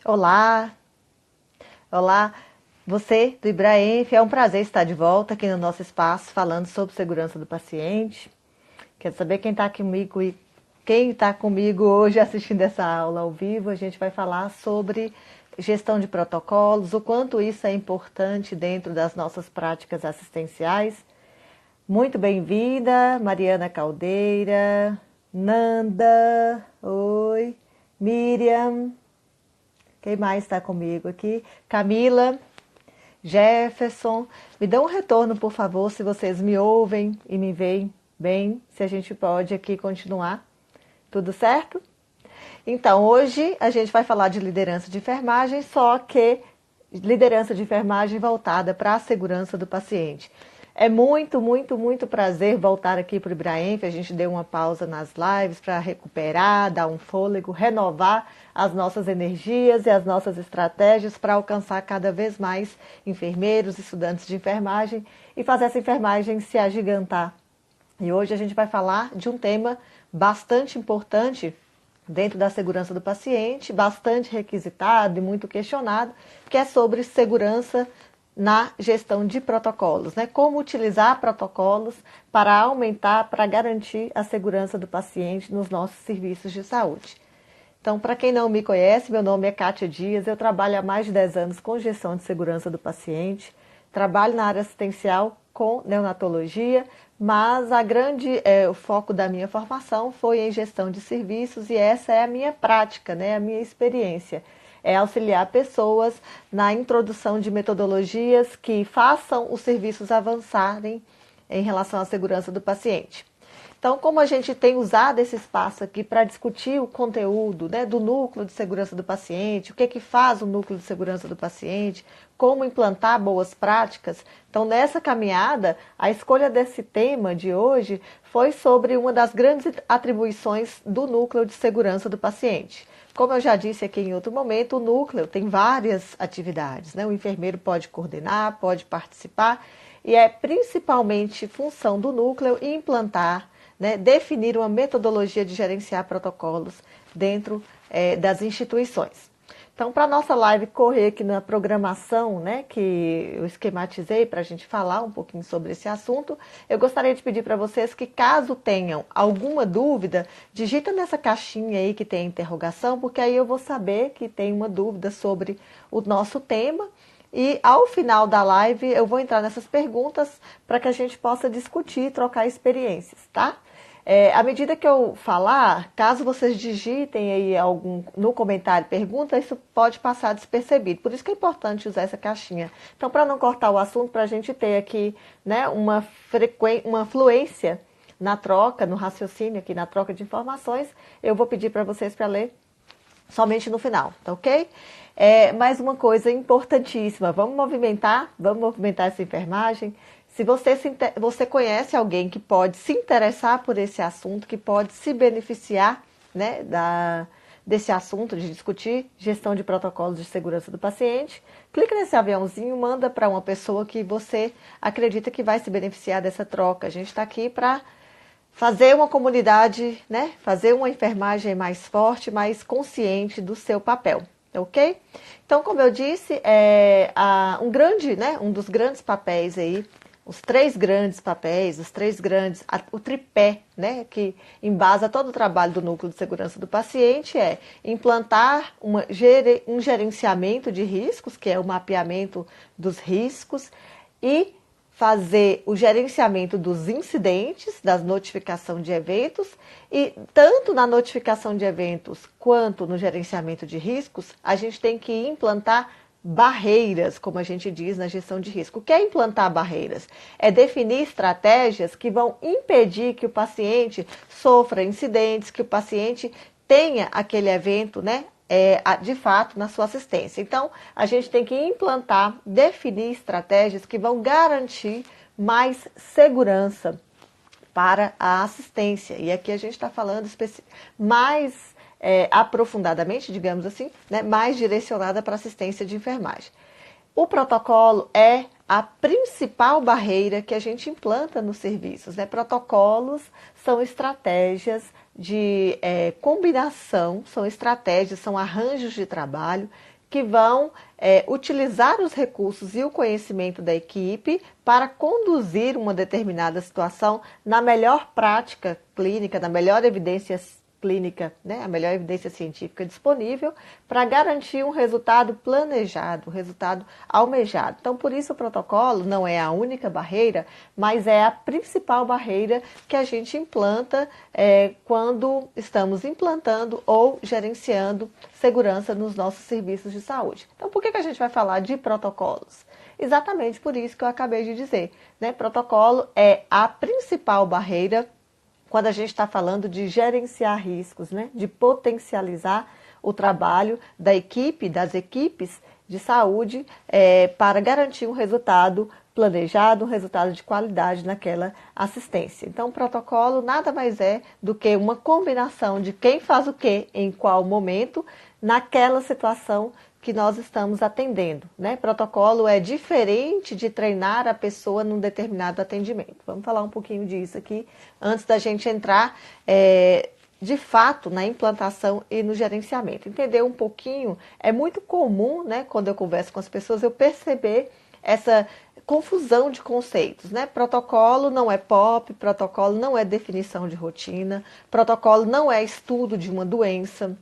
Olá, olá, você do Ibraenf, é um prazer estar de volta aqui no nosso espaço falando sobre segurança do paciente. Quero saber quem está comigo e quem está comigo hoje assistindo essa aula ao vivo. A gente vai falar sobre gestão de protocolos, o quanto isso é importante dentro das nossas práticas assistenciais. Muito bem-vinda, Mariana Caldeira, Nanda, oi, Miriam. Quem mais está comigo aqui? Camila, Jefferson. Me dão um retorno, por favor, se vocês me ouvem e me veem bem, se a gente pode aqui continuar. Tudo certo? Então, hoje a gente vai falar de liderança de enfermagem, só que liderança de enfermagem voltada para a segurança do paciente. É muito prazer voltar aqui para o Ibraenf. A gente deu uma pausa nas lives para recuperar, dar um fôlego, renovar as nossas energias e as nossas estratégias para alcançar cada vez mais enfermeiros, estudantes de enfermagem e fazer essa enfermagem se agigantar. E hoje a gente vai falar de um tema bastante importante dentro da segurança do paciente, bastante requisitado e muito questionado, que é sobre segurança na gestão de protocolos, né? Como utilizar protocolos para aumentar, para garantir a segurança do paciente nos nossos serviços de saúde. Então, para quem não me conhece, meu nome é Kátia Dias, eu trabalho há mais de 10 anos com gestão de segurança do paciente, trabalho na área assistencial com neonatologia, mas o foco da minha formação foi em gestão de serviços e essa é a minha prática, né, a minha experiência. É auxiliar pessoas na introdução de metodologias que façam os serviços avançarem em relação à segurança do paciente. Então, como a gente tem usado esse espaço aqui para discutir o conteúdo, né, do núcleo de segurança do paciente, o que faz o núcleo de segurança do paciente, como implantar boas práticas. Então, nessa caminhada, a escolha desse tema de hoje foi sobre uma das grandes atribuições do núcleo de segurança do paciente. Como eu já disse aqui em outro momento, o núcleo tem várias atividades, né? O enfermeiro pode coordenar, pode participar, e é principalmente função do núcleo implantar, né, definir uma metodologia de gerenciar protocolos dentro das instituições. Então, para a nossa live correr aqui na programação, né, que eu esquematizei para a gente falar um pouquinho sobre esse assunto, eu gostaria de pedir para vocês que, caso tenham alguma dúvida, digita nessa caixinha aí que tem a interrogação, porque aí eu vou saber que tem uma dúvida sobre o nosso tema. E ao final da live eu vou entrar nessas perguntas para que a gente possa discutir, trocar experiências, tá? À medida que eu falar, caso vocês digitem aí no comentário pergunta, isso pode passar despercebido. Por isso que é importante usar essa caixinha. Então, para não cortar o assunto, para a gente ter aqui, né, uma fluência na troca, no raciocínio aqui, na troca de informações, eu vou pedir para vocês para ler somente no final, tá ok? Mais uma coisa importantíssima, vamos movimentar essa enfermagem. Se você conhece alguém que pode se interessar por esse assunto, que pode se beneficiar, né, desse assunto de discutir gestão de protocolos de segurança do paciente, clica nesse aviãozinho, manda para uma pessoa que você acredita que vai se beneficiar dessa troca. A gente está aqui para fazer uma comunidade, né, fazer uma enfermagem mais forte, mais consciente do seu papel. Ok? Então, como eu disse, um dos grandes papéis aí, os três grandes papéis, o tripé, né, que embasa todo o trabalho do núcleo de segurança do paciente é implantar um gerenciamento de riscos, que é o mapeamento dos riscos, e fazer o gerenciamento dos incidentes, das notificação de eventos, e tanto na notificação de eventos quanto no gerenciamento de riscos, a gente tem que implantar barreiras, como a gente diz na gestão de risco. O que é implantar barreiras? É definir estratégias que vão impedir que o paciente sofra incidentes, que o paciente tenha aquele evento, né, de fato na sua assistência. Então, a gente tem que implantar, definir estratégias que vão garantir mais segurança para a assistência. E aqui a gente está falando mais aprofundadamente, digamos assim, né, mais direcionada para assistência de enfermagem. O protocolo é a principal barreira que a gente implanta nos serviços, né? Protocolos são estratégias de combinação, são estratégias, são arranjos de trabalho que vão utilizar os recursos e o conhecimento da equipe para conduzir uma determinada situação na melhor prática clínica, na melhor evidência clínica, né, a melhor evidência científica disponível para garantir um resultado planejado, um resultado almejado. Então, por isso o protocolo não é a única barreira, mas é a principal barreira que a gente implanta quando estamos implantando ou gerenciando segurança nos nossos serviços de saúde. Então, por que a gente vai falar de protocolos? Exatamente por isso que eu acabei de dizer, né? Protocolo é a principal barreira quando a gente está falando de gerenciar riscos, né? De potencializar o trabalho da equipe, das equipes de saúde para garantir um resultado planejado, um resultado de qualidade naquela assistência. Então, o protocolo nada mais é do que uma combinação de quem faz o quê, em qual momento, naquela situação que nós estamos atendendo, né? Protocolo é diferente de treinar a pessoa num determinado atendimento. Vamos falar um pouquinho disso aqui antes da gente entrar de fato na implantação e no gerenciamento. Entender um pouquinho, é muito comum, né, quando eu converso com as pessoas, eu perceber essa confusão de conceitos, né? Protocolo não é POP, protocolo não é definição de rotina, protocolo não é estudo de uma doença.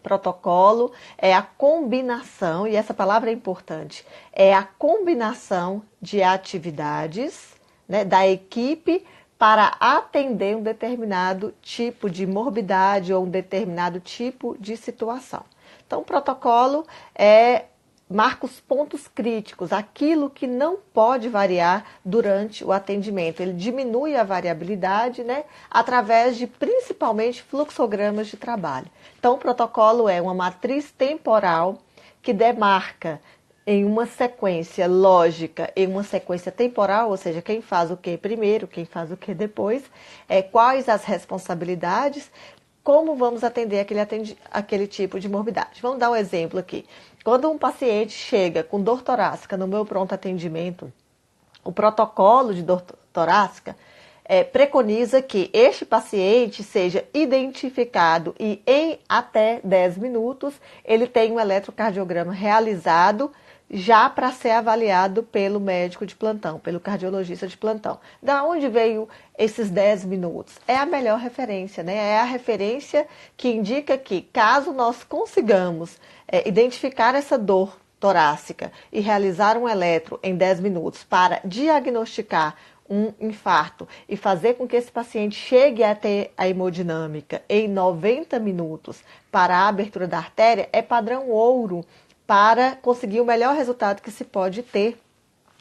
Protocolo é a combinação, e essa palavra é importante, é a combinação de atividades, né, da equipe para atender um determinado tipo de morbidade ou um determinado tipo de situação. Então, o protocolo marca os pontos críticos, aquilo que não pode variar durante o atendimento. Ele diminui a variabilidade, né, através de principalmente fluxogramas de trabalho. Então, o protocolo é uma matriz temporal que demarca em uma sequência lógica, em uma sequência temporal, ou seja, quem faz o que primeiro, quem faz o que depois, quais as responsabilidades, como vamos atender aquele tipo de morbidade. Vamos dar um exemplo aqui. Quando um paciente chega com dor torácica no meu pronto atendimento, o protocolo de dor torácica preconiza que este paciente seja identificado e em até 10 minutos ele tenha um eletrocardiograma realizado já para ser avaliado pelo médico de plantão, pelo cardiologista de plantão. Da onde veio esses 10 minutos? É a melhor referência, né? É a referência que indica que, caso nós consigamos identificar essa dor torácica e realizar um eletro em 10 minutos para diagnosticar um infarto e fazer com que esse paciente chegue a ter a hemodinâmica em 90 minutos para a abertura da artéria, é padrão ouro para conseguir o melhor resultado que se pode ter,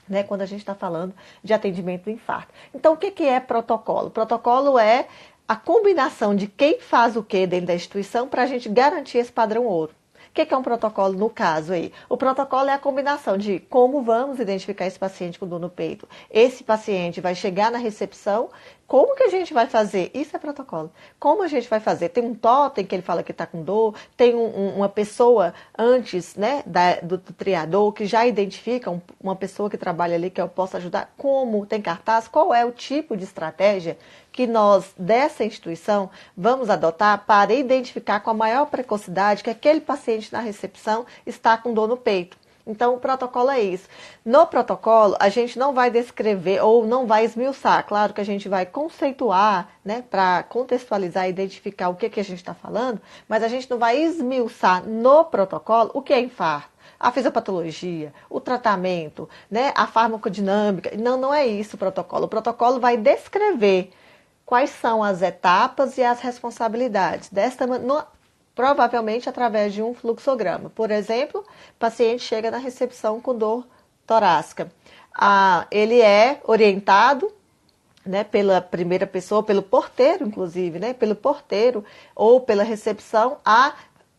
né, quando a gente está falando de atendimento do infarto. Então, o que é protocolo? Protocolo é a combinação de quem faz o que dentro da instituição para a gente garantir esse padrão ouro. O que é um protocolo no caso aí? O protocolo é a combinação de como vamos identificar esse paciente com dor no peito. Esse paciente vai chegar na recepção, como que a gente vai fazer? Isso é protocolo. Como a gente vai fazer? Tem um totem que ele fala que está com dor, tem uma pessoa antes, né, do triador que já identifica uma pessoa que trabalha ali que eu posso ajudar. Como? Tem cartaz? Qual é o tipo de estratégia que nós, dessa instituição, vamos adotar para identificar com a maior precocidade que aquele paciente na recepção está com dor no peito? Então, o protocolo é isso. No protocolo, a gente não vai descrever ou não vai esmiuçar. Claro que a gente vai conceituar, né, para contextualizar e identificar o que a gente está falando, mas a gente não vai esmiuçar no protocolo o que é infarto, a fisiopatologia, o tratamento, né, a farmacodinâmica. Não é isso o protocolo. O protocolo vai descrever quais são as etapas e as responsabilidades. Provavelmente através de um fluxograma. Por exemplo, o paciente chega na recepção com dor torácica. Ele é orientado, né, pela primeira pessoa, pelo porteiro, inclusive, né, pelo porteiro ou pela recepção, a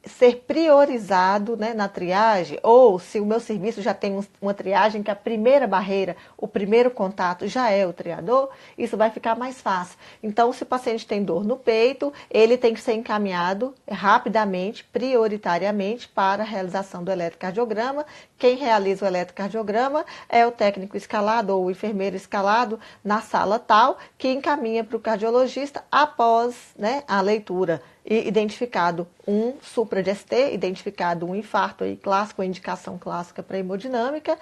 ser priorizado, né, na triagem, ou se o meu serviço já tem uma triagem que a primeira barreira, o primeiro contato já é o triador, isso vai ficar mais fácil. Então, se o paciente tem dor no peito, ele tem que ser encaminhado rapidamente, prioritariamente, para a realização do eletrocardiograma. Quem realiza o eletrocardiograma é o técnico escalado ou o enfermeiro escalado na sala tal, que encaminha para o cardiologista após, né, a leitura e identificado um supra de ST, identificado um infarto aí clássico, a indicação clássica para hemodinâmica.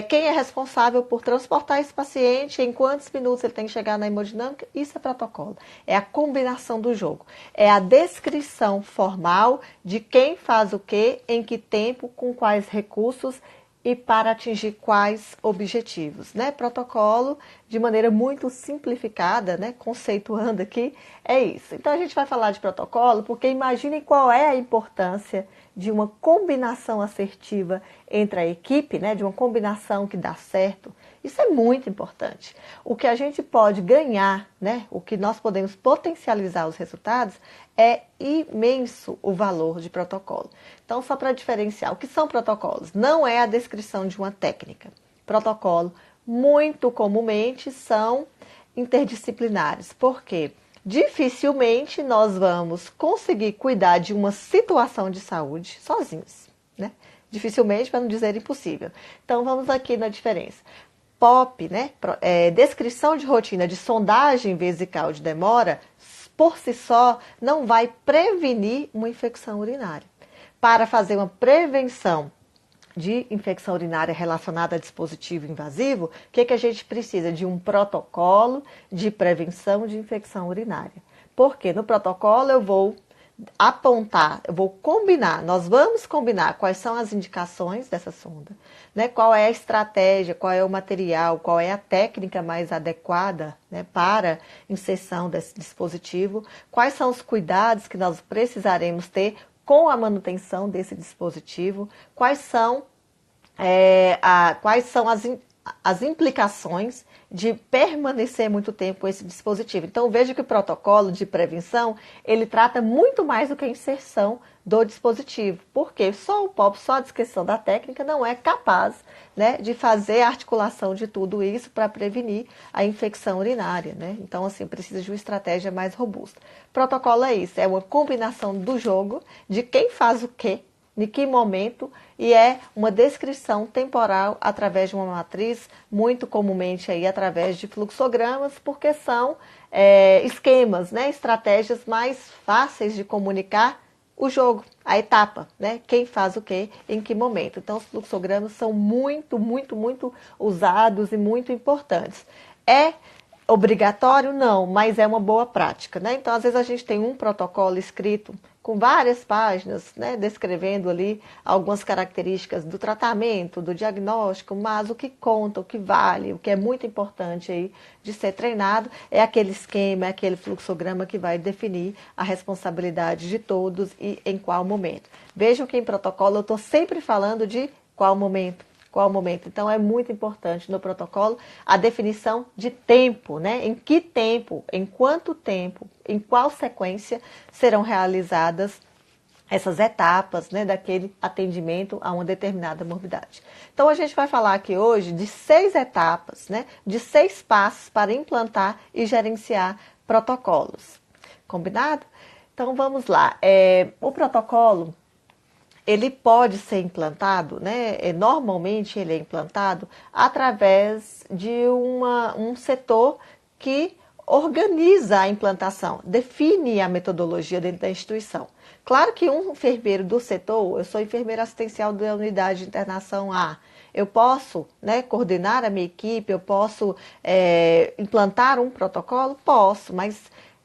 Quem é responsável por transportar esse paciente, em quantos minutos ele tem que chegar na hemodinâmica, isso é protocolo. É a combinação do jogo. É a descrição formal de quem faz o quê, em que tempo, com quais recursos e para atingir quais objetivos, né? Protocolo, de maneira muito simplificada, né? Conceituando aqui, é isso. Então, a gente vai falar de protocolo porque imaginem qual é a importância de uma combinação assertiva entre a equipe, né? De uma combinação que dá certo. Isso é muito importante. O que a gente pode ganhar, né? O que nós podemos potencializar os resultados é imenso o valor de protocolo. Então, só para diferenciar, o que são protocolos? Não é a descrição de uma técnica. Protocolo, muito comumente, são interdisciplinares. Por quê? Dificilmente nós vamos conseguir cuidar de uma situação de saúde sozinhos, né? Dificilmente, para não dizer impossível. Então, vamos aqui na diferença. POP, né? Descrição de rotina de sondagem vesical de demora, por si só, não vai prevenir uma infecção urinária. Para fazer uma prevenção de infecção urinária relacionada a dispositivo invasivo, o que a gente precisa? De um protocolo de prevenção de infecção urinária. Porque no protocolo eu vou apontar, eu vou combinar, nós vamos combinar quais são as indicações dessa sonda, né? Qual é a estratégia, qual é o material, qual é a técnica mais adequada, né, para inserção desse dispositivo, quais são os cuidados que nós precisaremos ter com a manutenção desse dispositivo, quais são as implicações de permanecer muito tempo com esse dispositivo. Então, veja que o protocolo de prevenção, ele trata muito mais do que a inserção do dispositivo, porque só o POP, só a descrição da técnica não é capaz, né, de fazer a articulação de tudo isso para prevenir a infecção urinária, né? Então, assim, precisa de uma estratégia mais robusta. Protocolo é isso, é uma combinação do jogo, de quem faz o quê, em que momento, e é uma descrição temporal através de uma matriz, muito comumente aí através de fluxogramas, porque são esquemas, né, estratégias mais fáceis de comunicar o jogo, a etapa, né, quem faz o quê, em que momento. Então, os fluxogramas são muito, muito, muito usados e muito importantes. É obrigatório? Não, mas é uma boa prática, né? Então, às vezes a gente tem um protocolo escrito com várias páginas, né, descrevendo ali algumas características do tratamento, do diagnóstico, mas o que conta, o que vale, o que é muito importante aí de ser treinado é aquele esquema, é aquele fluxograma que vai definir a responsabilidade de todos e em qual momento. Vejam que em protocolo eu estou sempre falando de qual momento. Qual momento? Então, é muito importante no protocolo a definição de tempo, né? Em que tempo, em quanto tempo, em qual sequência serão realizadas essas etapas, né, daquele atendimento a uma determinada morbidade. Então, a gente vai falar aqui hoje de 6 etapas, né, de 6 passos para implantar e gerenciar protocolos. Combinado? Então, vamos lá. O protocolo, ele pode ser implantado, né? Normalmente ele é implantado através de um setor que organiza a implantação, define a metodologia dentro da instituição. Claro que um enfermeiro do setor, eu sou enfermeira assistencial da unidade de internação A, eu posso, né, coordenar a minha equipe, eu posso implantar um protocolo? Posso, mas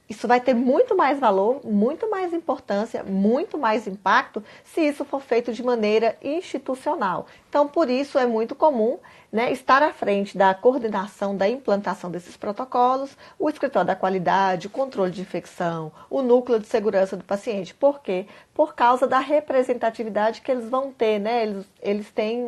isso vai ter muito mais valor, muito mais importância, muito mais impacto se isso for feito de maneira institucional. Então, por isso é muito comum, né, estar à frente da coordenação da implantação desses protocolos, o escritório da qualidade, o controle de infecção, o núcleo de segurança do paciente. Por quê? Por causa da representatividade que eles vão ter, né? Eles têm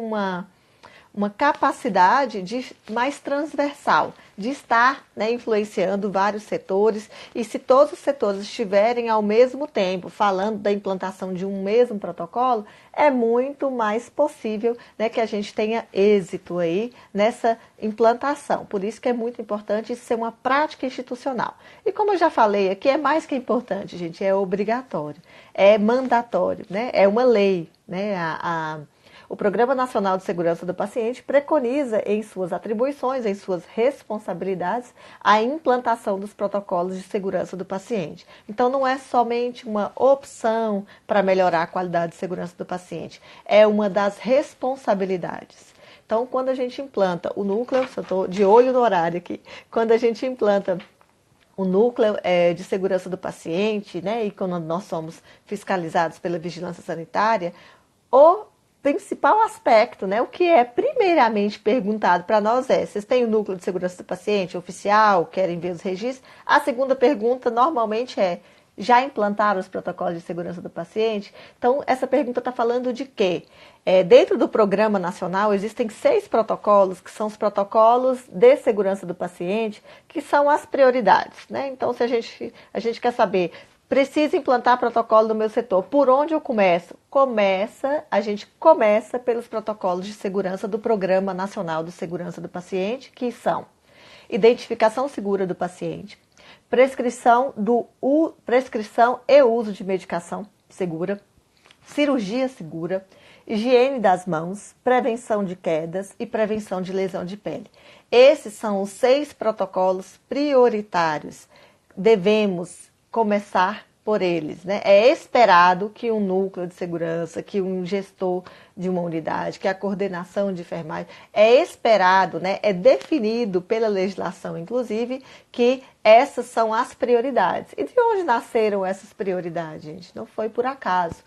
uma capacidade mais transversal, de estar, né, influenciando vários setores, e se todos os setores estiverem ao mesmo tempo falando da implantação de um mesmo protocolo, é muito mais possível, né, que a gente tenha êxito aí nessa implantação. Por isso que é muito importante isso ser uma prática institucional. E como eu já falei aqui, é mais que importante, gente, é obrigatório, é mandatório, né, é uma lei, né, o Programa Nacional de Segurança do Paciente preconiza em suas atribuições, em suas responsabilidades, a implantação dos protocolos de segurança do paciente. Então, não é somente uma opção para melhorar a qualidade de segurança do paciente, é uma das responsabilidades. Então, quando a gente implanta o núcleo, eu estou de olho no horário aqui, quando a gente implanta o núcleo de segurança do paciente, né, e quando nós somos fiscalizados pela vigilância sanitária, o principal aspecto, né, o que é primeiramente perguntado para nós é: vocês têm o núcleo de segurança do paciente oficial, querem ver os registros? A segunda pergunta normalmente é: já implantaram os protocolos de segurança do paciente? Então, essa pergunta está falando de quê? Dentro do Programa Nacional existem 6 protocolos, que são os protocolos de segurança do paciente, que são as prioridades, né? Então, se a gente quer saber, preciso implantar protocolo no meu setor, por onde eu começo? A gente começa pelos protocolos de segurança do Programa Nacional de Segurança do Paciente, que são identificação segura do paciente, prescrição e uso de medicação segura, cirurgia segura, higiene das mãos, prevenção de quedas e prevenção de lesão de pele. Esses são os 6 protocolos prioritários. Devemos começar por eles, né? É esperado que um núcleo de segurança, que um gestor de uma unidade, que a coordenação de enfermagem, é esperado, né? É definido pela legislação, inclusive, que essas são as prioridades. E de onde nasceram essas prioridades, gente? Não foi por acaso.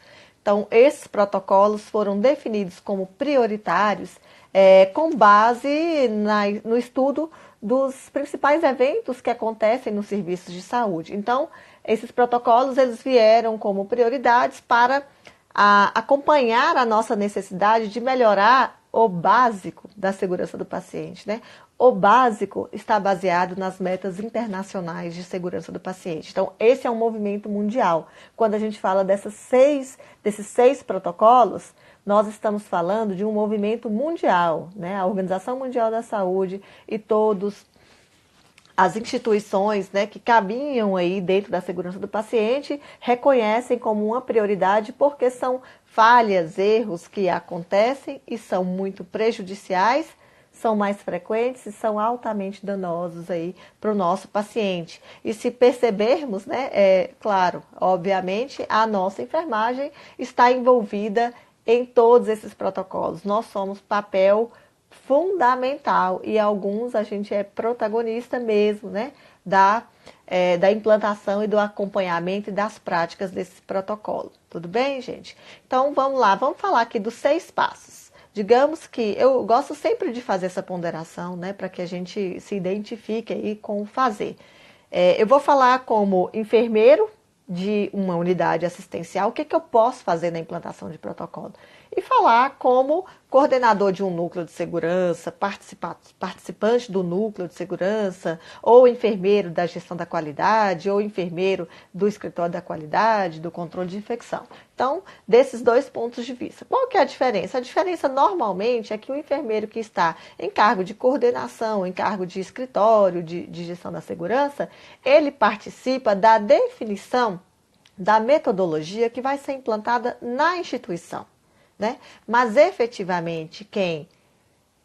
Então, esses protocolos foram definidos como prioritários com base no estudo dos principais eventos que acontecem nos serviços de saúde. Então, esses protocolos eles vieram como prioridades para acompanhar a nossa necessidade de melhorar o básico da segurança do paciente, né? O básico está baseado nas metas internacionais de segurança do paciente. Então, esse é um movimento mundial. Quando a gente fala desses 6 protocolos, nós estamos falando de um movimento mundial, né? A Organização Mundial da Saúde e todas as instituições, né, que caminham aí dentro da segurança do paciente reconhecem como uma prioridade porque são falhas, erros que acontecem e são muito prejudiciais, são mais frequentes e são altamente danosos aí para o nosso paciente. E se percebermos, né, claro, obviamente, a nossa enfermagem está envolvida em todos esses protocolos. Nós somos papel fundamental e alguns a gente é protagonista mesmo, né, da implantação e do acompanhamento e das práticas desse protocolo. Tudo bem, gente? Então, vamos lá, vamos falar aqui dos 6 passos. Digamos que eu gosto sempre de fazer essa ponderação, né, para que a gente se identifique aí com o fazer. Eu vou falar como enfermeiro de uma unidade assistencial, o que eu posso fazer na implantação de protocolo. E falar como coordenador de um núcleo de segurança, participante do núcleo de segurança, ou enfermeiro da gestão da qualidade, ou enfermeiro do escritório da qualidade, do controle de infecção. Então, desses 2 pontos de vista. Qual que é a diferença? A diferença normalmente é que o enfermeiro que está em cargo de coordenação, em cargo de escritório, de gestão da segurança, ele participa da definição da metodologia que vai ser implantada na instituição, né? Mas efetivamente quem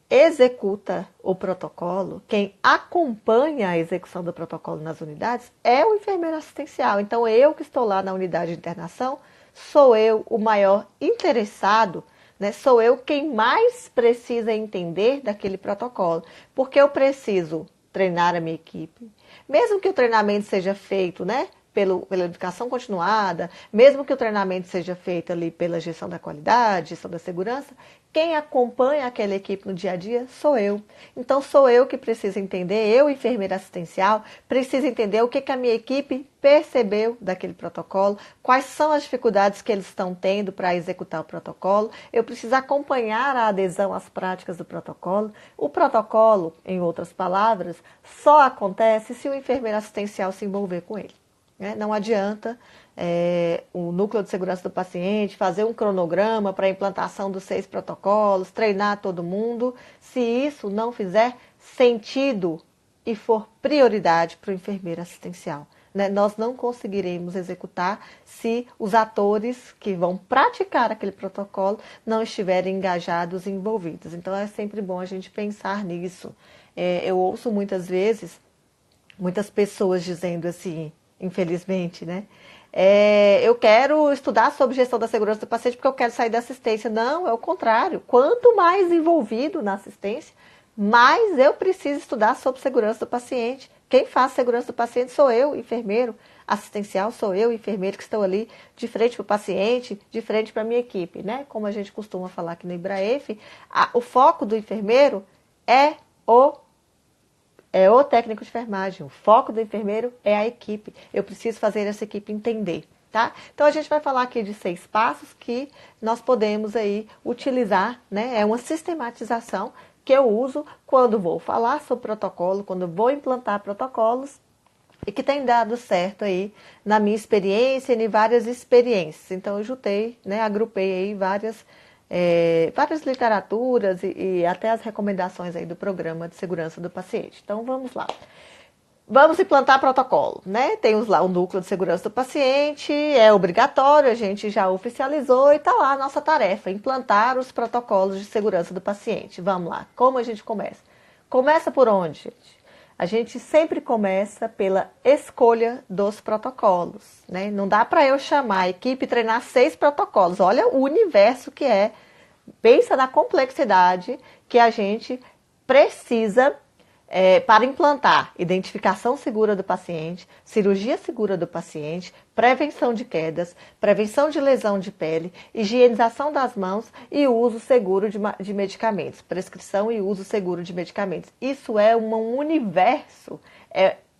executa o protocolo, quem acompanha a execução do protocolo nas unidades é o enfermeiro assistencial. Então eu que estou lá na unidade de internação, sou eu o maior interessado, né? Sou eu quem mais precisa entender daquele protocolo, porque eu preciso treinar a minha equipe. Mesmo que o treinamento seja feito, né, pela educação continuada, mesmo que o treinamento seja feito ali pela gestão da qualidade, gestão da segurança, quem acompanha aquela equipe no dia a dia sou eu. Então sou eu que preciso entender, eu, enfermeira assistencial, preciso entender o que a minha equipe percebeu daquele protocolo, quais são as dificuldades que eles estão tendo para executar o protocolo. Eu preciso acompanhar a adesão às práticas do protocolo. O protocolo, em outras palavras, só acontece se o enfermeiro assistencial se envolver com ele. Não adianta o núcleo de segurança do paciente fazer um cronograma para a implantação dos 6 protocolos, treinar todo mundo, se isso não fizer sentido e for prioridade para o enfermeiro assistencial. Nós não conseguiremos executar se os atores que vão praticar aquele protocolo não estiverem engajados e envolvidos. Então é sempre bom a gente pensar nisso. Eu ouço muitas vezes, muitas pessoas dizendo assim, infelizmente, né? Eu quero estudar sobre gestão da segurança do paciente porque eu quero sair da assistência. Não, é o contrário. Quanto mais envolvido na assistência, mais eu preciso estudar sobre segurança do paciente. Quem faz segurança do paciente sou eu, enfermeiro. Assistencial sou eu, enfermeiro, que estou ali de frente para o paciente, de frente para a minha equipe, né? Como a gente costuma falar aqui no IBRAEF, o foco do enfermeiro é o técnico de enfermagem. O foco do enfermeiro é a equipe. Eu preciso fazer essa equipe entender, tá? Então a gente vai falar aqui de 6 passos que nós podemos aí utilizar, né? É uma sistematização que eu uso quando vou falar sobre protocolo, quando vou implantar protocolos e que tem dado certo aí na minha experiência e em várias experiências. Então eu juntei, né? Agrupei aí várias literaturas e até as recomendações aí do programa de segurança do paciente. Então vamos lá. Vamos implantar protocolo, né? Temos lá o núcleo de segurança do paciente, é obrigatório, a gente já oficializou e está lá a nossa tarefa, implantar os protocolos de segurança do paciente. Vamos lá, como a gente começa? Começa por onde, gente? A gente sempre começa pela escolha dos protocolos, né? Não dá para eu chamar a equipe e treinar 6 protocolos. Olha o universo que é. Pensa na complexidade que a gente precisa para implantar identificação segura do paciente, cirurgia segura do paciente, prevenção de quedas, prevenção de lesão de pele, higienização das mãos e uso seguro de medicamentos, prescrição e uso seguro de medicamentos. Isso é um universo,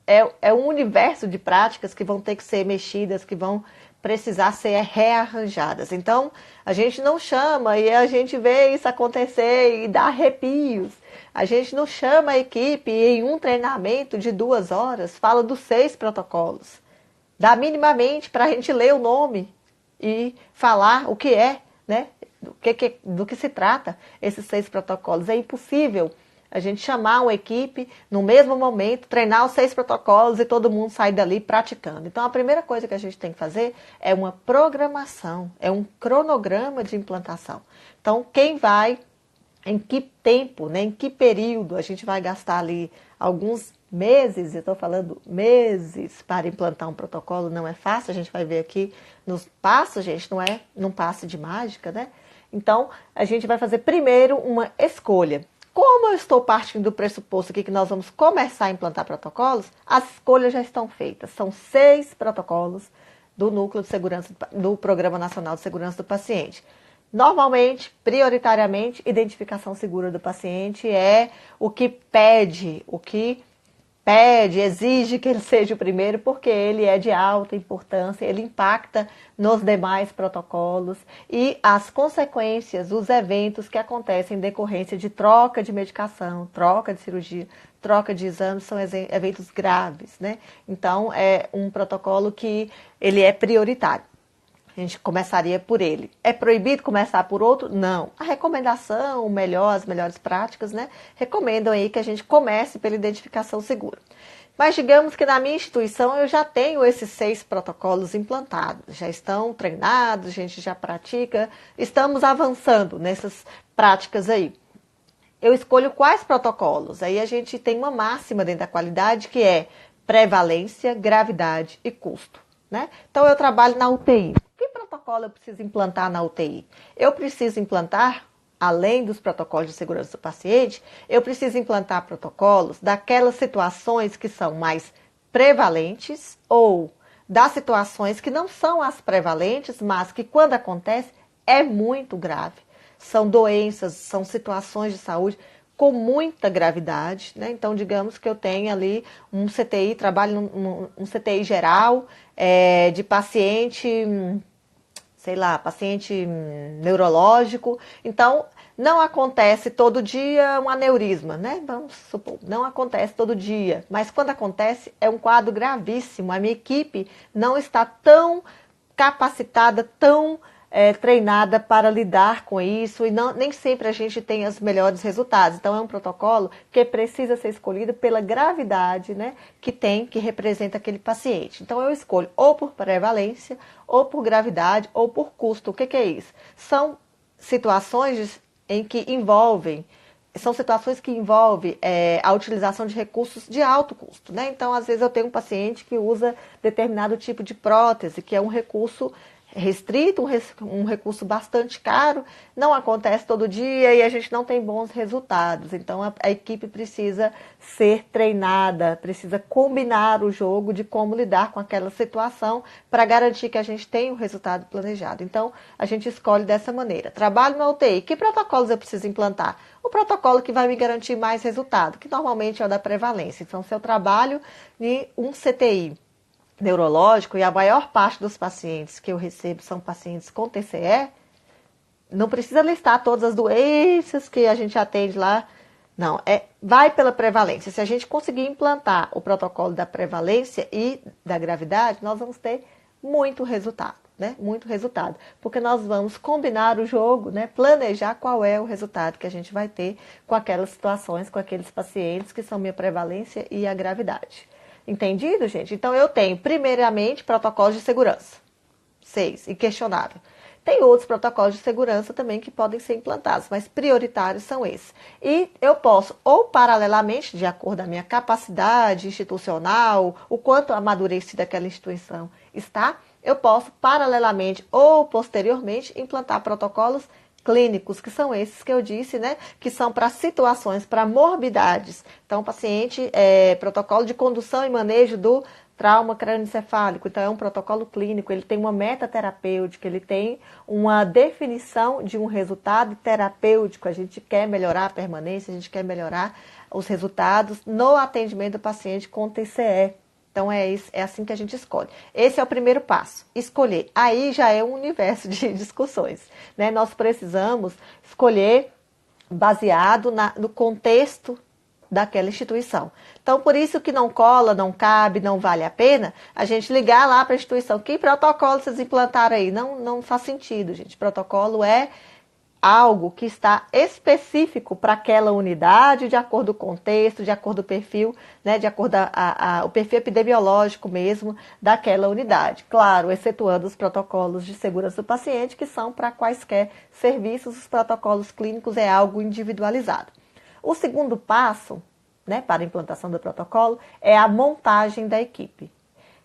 é um universo de práticas que vão ter que ser mexidas, que vão precisar ser rearranjadas. Então, a gente não chama e a gente vê isso acontecer e dá arrepios. A gente não chama a equipe e em um treinamento de 2 horas, fala dos 6 protocolos. Dá minimamente para a gente ler o nome e falar o que é, né? Do que se trata esses 6 protocolos. É impossível a gente chamar uma equipe no mesmo momento, treinar os 6 protocolos e todo mundo sair dali praticando. Então, a primeira coisa que a gente tem que fazer é uma programação, é um cronograma de implantação. Então, quem vai, em que tempo, né, em que período a gente vai gastar ali alguns meses, eu estou falando meses, para implantar um protocolo, não é fácil, a gente vai ver aqui nos passos, gente, não é num passe de mágica, né? Então, a gente vai fazer primeiro uma escolha. Como eu estou partindo do pressuposto aqui que nós vamos começar a implantar protocolos, as escolhas já estão feitas. São 6 protocolos do Núcleo de Segurança, do Programa Nacional de Segurança do Paciente. Normalmente, prioritariamente, identificação segura do paciente é o que pede, exige que ele seja o primeiro, porque ele é de alta importância, ele impacta nos demais protocolos e as consequências, os eventos que acontecem em decorrência de troca de medicação, troca de cirurgia, troca de exames, são eventos graves, né? Então, é um protocolo que ele é prioritário. A gente começaria por ele. É proibido começar por outro? Não. A recomendação, as melhores práticas, né? Recomendam aí que a gente comece pela identificação segura. Mas digamos que na minha instituição eu já tenho esses 6 protocolos implantados. Já estão treinados, a gente já pratica. Estamos avançando nessas práticas aí. Eu escolho quais protocolos? Aí a gente tem uma máxima dentro da qualidade que é prevalência, gravidade e custo, né? Então eu trabalho na UTI. Que protocolo eu preciso implantar na UTI? Eu preciso implantar, além dos protocolos de segurança do paciente, eu preciso implantar protocolos daquelas situações que são mais prevalentes ou das situações que não são as prevalentes, mas que quando acontece é muito grave. São doenças, são situações de saúde com muita gravidade, né? Então, digamos que eu tenho ali um CTI, trabalho num CTI geral, de paciente, sei lá, paciente neurológico. Então, não acontece todo dia um aneurisma, né? Vamos supor, não acontece todo dia. Mas quando acontece, é um quadro gravíssimo. A minha equipe não está tão capacitada, tão treinada para lidar com isso e não, nem sempre a gente tem os melhores resultados. Então, é um protocolo que precisa ser escolhido pela gravidade, né, que representa aquele paciente. Então, eu escolho ou por prevalência, ou por gravidade, ou por custo. O que é isso? São situações em que são situações que envolvem a utilização de recursos de alto custo, né? Então, às vezes eu tenho um paciente que usa determinado tipo de prótese, que é um recurso restrito, um recurso bastante caro, não acontece todo dia e a gente não tem bons resultados. Então a equipe precisa ser treinada, precisa combinar o jogo de como lidar com aquela situação para garantir que a gente tenha o resultado planejado. Então a gente escolhe dessa maneira. Trabalho na UTI, que protocolos eu preciso implantar? O protocolo que vai me garantir mais resultado, que normalmente é o da prevalência. Então se eu trabalho em um CTI neurológico, e a maior parte dos pacientes que eu recebo são pacientes com TCE, não precisa listar todas as doenças que a gente atende lá. Não, vai pela prevalência. Se a gente conseguir implantar o protocolo da prevalência e da gravidade, nós vamos ter muito resultado, né? Muito resultado. Porque nós vamos combinar o jogo, né? Planejar qual é o resultado que a gente vai ter com aquelas situações, com aqueles pacientes que são minha prevalência e a gravidade. Entendido, gente? Então, eu tenho, primeiramente, protocolos de segurança. 6, inquestionável. Tem outros protocolos de segurança também que podem ser implantados, mas prioritários são esses. E eu posso, ou paralelamente, de acordo com a minha capacidade institucional, o quanto amadurecida aquela instituição está, eu posso, paralelamente ou posteriormente, implantar protocolos clínicos, que são esses que eu disse, né? Que são para situações, para morbidades. Então, paciente, protocolo de condução e manejo do trauma crânioencefálico. Então, é um protocolo clínico, ele tem uma meta terapêutica, ele tem uma definição de um resultado terapêutico. A gente quer melhorar a permanência, a gente quer melhorar os resultados no atendimento do paciente com TCE. Então, é assim que a gente escolhe. Esse é o primeiro passo, escolher. Aí já é um universo de discussões, né? Nós precisamos escolher baseado no contexto daquela instituição. Então, por isso que não cola, não cabe, não vale a pena a gente ligar lá para a instituição. Que protocolo vocês implantaram aí? Não faz sentido, gente. Protocolo é algo que está específico para aquela unidade, de acordo com o contexto, de acordo com o perfil, né, de acordo com o perfil epidemiológico mesmo daquela unidade. Claro, excetuando os protocolos de segurança do paciente, que são para quaisquer serviços, os protocolos clínicos é algo individualizado. O segundo passo, né, para a implantação do protocolo é a montagem da equipe.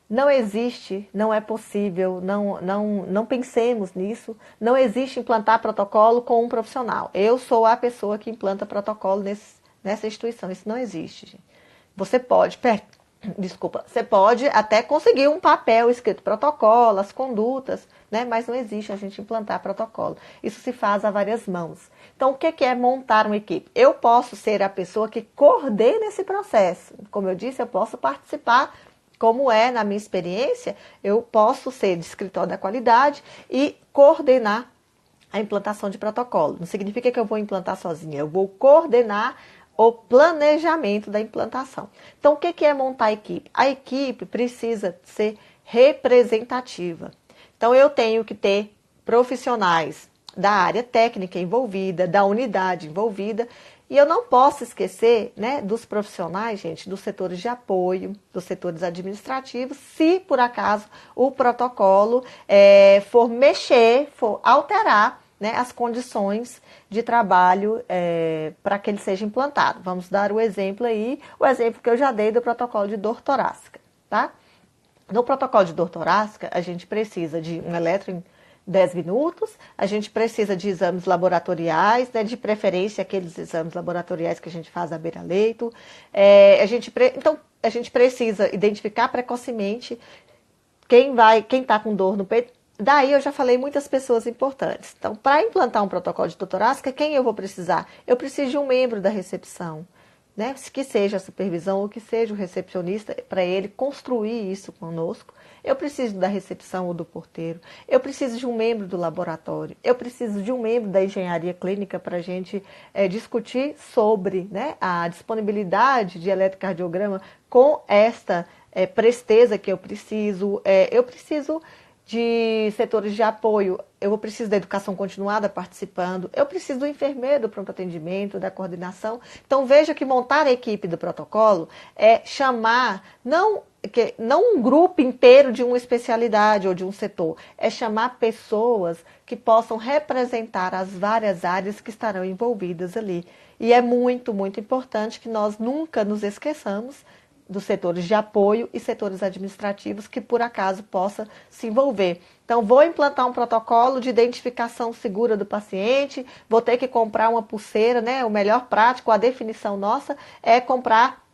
Não existe, não é possível, não pensemos nisso, não existe implantar protocolo com um profissional. Eu sou a pessoa que implanta protocolo nessa instituição, isso não existe, gente. Você pode, você pode até conseguir um papel escrito protocolo, as condutas, né? Mas não existe a gente implantar protocolo. Isso se faz a várias mãos. Então, o que é montar uma equipe? Eu posso ser a pessoa que coordena esse processo. Como eu disse, eu posso participar. Como é na minha experiência, eu posso ser de escritório da qualidade e coordenar a implantação de protocolo. Não significa que eu vou implantar sozinha, eu vou coordenar o planejamento da implantação. Então, o que é montar a equipe? A equipe precisa ser representativa. Então, eu tenho que ter profissionais da área técnica envolvida, da unidade envolvida. E eu não posso esquecer, né, dos profissionais, gente, dos setores de apoio, dos setores administrativos, se por acaso o protocolo for alterar, né, as condições de trabalho para que ele seja implantado. Vamos dar o exemplo aí, o exemplo que eu já dei do protocolo de dor torácica, tá? No protocolo de dor torácica, a gente precisa de um eletro em 10 minutos, a gente precisa de exames laboratoriais, né, de preferência aqueles exames laboratoriais que a gente faz à beira-leito. Então, a gente precisa identificar precocemente quem está com dor no peito. Daí eu já falei muitas pessoas importantes. Então, para implantar um protocolo de dor torácica, quem eu vou precisar? Eu preciso de um membro da recepção, né? Que seja a supervisão ou que seja o recepcionista, para ele construir isso conosco. Eu preciso da recepção ou do porteiro. Eu preciso de um membro do laboratório. Eu preciso de um membro da engenharia clínica para a gente discutir sobre, né, a disponibilidade de eletrocardiograma com esta presteza que eu preciso. Eu preciso de setores de apoio, eu preciso da educação continuada participando, eu preciso do enfermeiro do pronto atendimento, da coordenação. Então veja que montar a equipe do protocolo é chamar, não um grupo inteiro de uma especialidade ou de um setor, é chamar pessoas que possam representar as várias áreas que estarão envolvidas ali. E é muito, muito importante que nós nunca nos esqueçamos dos setores de apoio e setores administrativos que por acaso possa se envolver. Então, vou implantar um protocolo de identificação segura do paciente, vou ter que comprar uma pulseira, né? O melhor prático, a definição nossa é comprar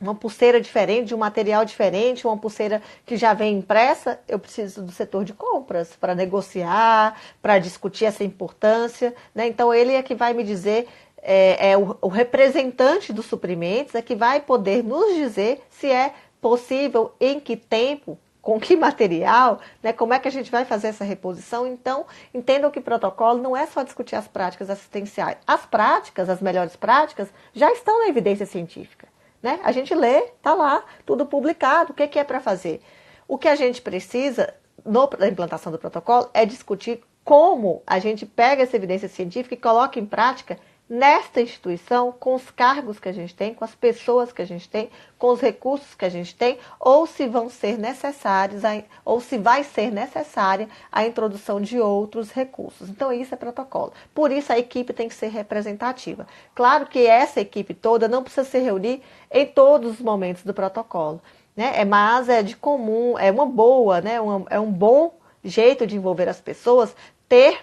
uma pulseira diferente, de um material diferente, uma pulseira que já vem impressa. Eu preciso do setor de compras para negociar, para discutir essa importância, né? Então, ele é que vai me dizer, o representante dos suprimentos é que vai poder nos dizer se é possível, em que tempo, com que material, né, como é que a gente vai fazer essa reposição. Então, entendam que protocolo não é só discutir as práticas assistenciais. As práticas, as melhores práticas, já estão na evidência científica, né? A gente lê, está lá, tudo publicado, o que é para fazer. O que a gente precisa, na implantação do protocolo, é discutir como a gente pega essa evidência científica e coloca em prática nesta instituição, com os cargos que a gente tem, com as pessoas que a gente tem, com os recursos que a gente tem, ou se vão ser necessários, ou se vai ser necessária a introdução de outros recursos. Então, isso é protocolo. Por isso, a equipe tem que ser representativa. Claro que essa equipe toda não precisa se reunir em todos os momentos do protocolo, né? Mas é de comum, é uma boa, né? É um bom jeito de envolver as pessoas, ter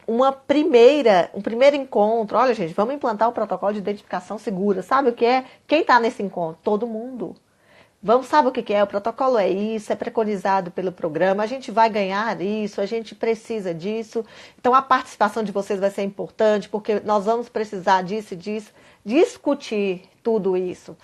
um primeiro encontro. Olha, gente, vamos implantar o protocolo de identificação segura. Sabe o que é? Quem está nesse encontro? Todo mundo. Sabe o que é? O protocolo é isso, é preconizado pelo programa, a gente vai ganhar isso, a gente precisa disso. Então, a participação de vocês vai ser importante, porque nós vamos precisar disso e disso. Discutir tudo isso.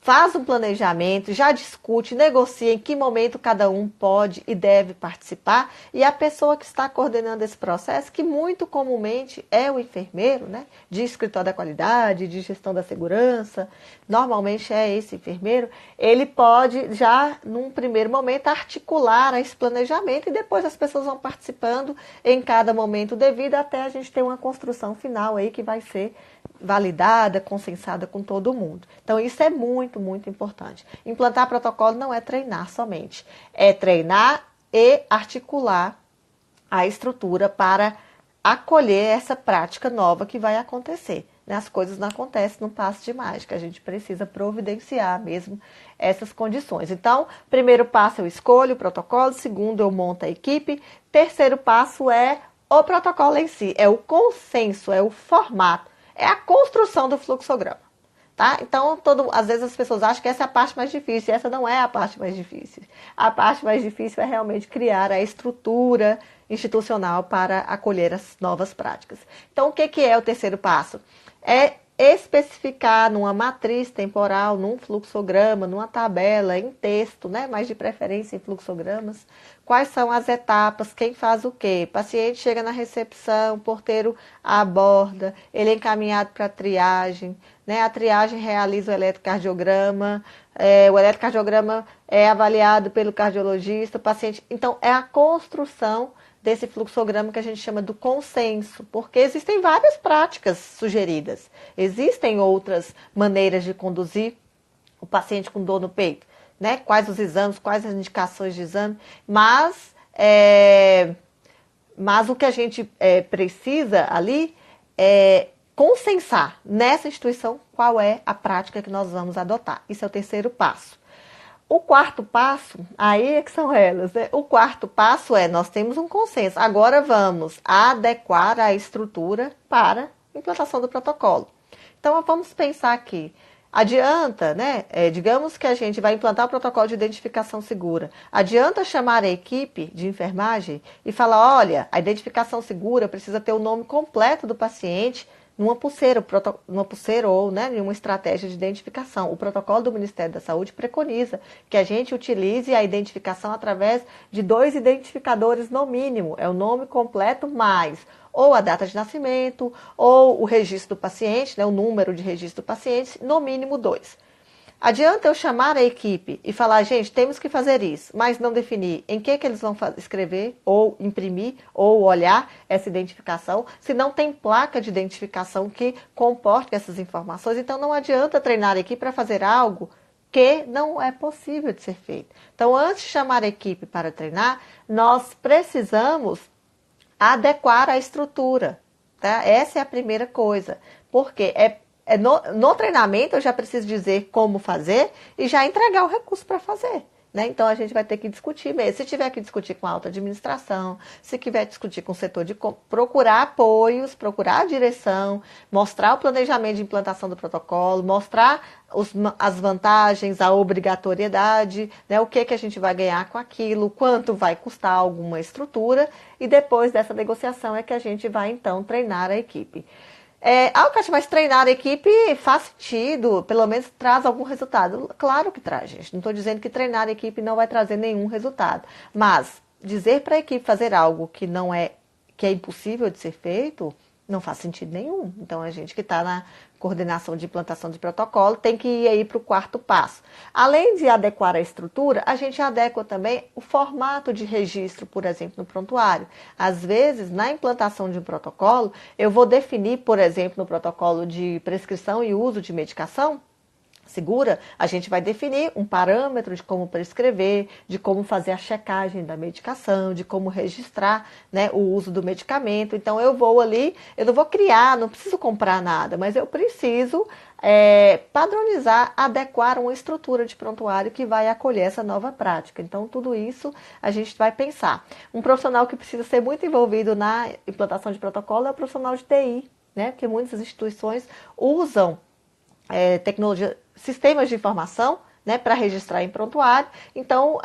Faz um planejamento, já discute, negocia em que momento cada um pode e deve participar. E a pessoa que está coordenando esse processo, que muito comumente é o enfermeiro, né? De escritório da qualidade, de gestão da segurança, normalmente é esse enfermeiro, ele pode já, num primeiro momento, articular esse planejamento e depois as pessoas vão participando em cada momento devido até a gente ter uma construção final aí que vai ser validada, consensada com todo mundo. Então, isso é muito, muito importante. Implantar protocolo não é treinar somente, é treinar e articular a estrutura para acolher essa prática nova que vai acontecer. As coisas não acontecem num passo de mágica, a gente precisa providenciar mesmo essas condições. Então, primeiro passo eu escolho o protocolo, segundo eu monto a equipe, terceiro passo é o protocolo em si, é o consenso, é o formato. É a construção do fluxograma, tá? Então, às vezes as pessoas acham que essa é a parte mais difícil, e essa não é a parte mais difícil. A parte mais difícil é realmente criar a estrutura institucional para acolher as novas práticas. Então, o que é o terceiro passo? É especificar numa matriz temporal, num fluxograma, numa tabela, em texto, né? Mas de preferência em fluxogramas, quais são as etapas, quem faz o quê? O paciente chega na recepção, o porteiro aborda, ele é encaminhado para a triagem, né? A triagem realiza o eletrocardiograma, o eletrocardiograma é avaliado pelo cardiologista, o paciente. Então, é a construção desse fluxograma que a gente chama do consenso, porque existem várias práticas sugeridas, existem outras maneiras de conduzir o paciente com dor no peito, né? Quais os exames, quais as indicações de exame, mas o que a gente precisa ali é consensar nessa instituição qual é a prática que nós vamos adotar. Isso é o terceiro passo. O quarto passo, aí é que são elas, né? O quarto passo nós temos um consenso. Agora vamos adequar a estrutura para a implantação do protocolo. Então, vamos pensar aqui. Adianta, né? Digamos que a gente vai implantar o protocolo de identificação segura. Adianta chamar a equipe de enfermagem e falar, olha, a identificação segura precisa ter o nome completo do paciente numa pulseira ou, né, em uma estratégia de identificação. O protocolo do Ministério da Saúde preconiza que a gente utilize a identificação através de 2 identificadores no mínimo. É o nome completo mais ou a data de nascimento, ou o registro do paciente, né, o número de registro do paciente, no mínimo 2. Adianta eu chamar a equipe e falar, gente, temos que fazer isso, mas não definir em que eles vão escrever, ou imprimir, ou olhar essa identificação, se não tem placa de identificação que comporte essas informações. Então não adianta treinar a equipe para fazer algo que não é possível de ser feito. Então, antes de chamar a equipe para treinar, nós precisamos adequar a estrutura, tá? Essa é a primeira coisa, porque no treinamento eu já preciso dizer como fazer e já entregar o recurso para fazer. Né? Então a gente vai ter que discutir mesmo. Se tiver que discutir com a alta administração, se tiver que discutir com o setor de procurar apoios, procurar a direção, mostrar o planejamento de implantação do protocolo, mostrar as vantagens, a obrigatoriedade, né? O que a gente vai ganhar com aquilo, quanto vai custar alguma estrutura, e depois dessa negociação é que a gente vai então treinar a equipe. Kátia, mas treinar a equipe faz sentido, pelo menos traz algum resultado. Claro que traz, gente. Não estou dizendo que treinar a equipe não vai trazer nenhum resultado. Mas dizer para a equipe fazer algo que é impossível de ser feito, não faz sentido nenhum. Então, a gente que está na coordenação de implantação de protocolo tem que ir aí para o 4º passo. Além de adequar a estrutura, a gente adequa também o formato de registro, por exemplo, no prontuário. Às vezes, na implantação de um protocolo, eu vou definir, por exemplo, no protocolo de prescrição e uso de medicação segura, a gente vai definir um parâmetro de como prescrever, de como fazer a checagem da medicação, de como registrar, né, o uso do medicamento. Então, eu vou ali, eu não vou criar, não preciso comprar nada, mas eu preciso padronizar, adequar uma estrutura de prontuário que vai acolher essa nova prática. Então, tudo isso a gente vai pensar. Um profissional que precisa ser muito envolvido na implantação de protocolo é o profissional de TI, né, porque muitas instituições usam tecnologia, sistemas de informação, né, para registrar em prontuário. Então,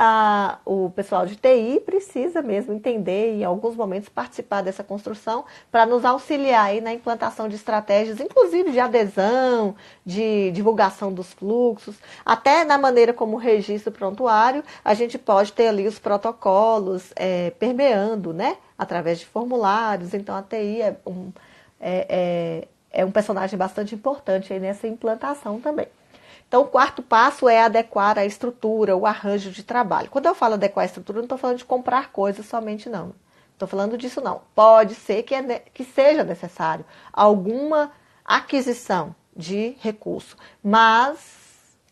o pessoal de TI precisa mesmo entender e, em alguns momentos, participar dessa construção para nos auxiliar aí na implantação de estratégias, inclusive de adesão, de divulgação dos fluxos, até na maneira como registra o prontuário, a gente pode ter ali os protocolos permeando, né, através de formulários. Então, a TI é um personagem bastante importante aí nessa implantação também. Então, o 4º passo é adequar a estrutura, o arranjo de trabalho. Quando eu falo adequar a estrutura, não estou falando de comprar coisas somente, não. Estou falando disso, não. Pode ser que seja necessário alguma aquisição de recurso, mas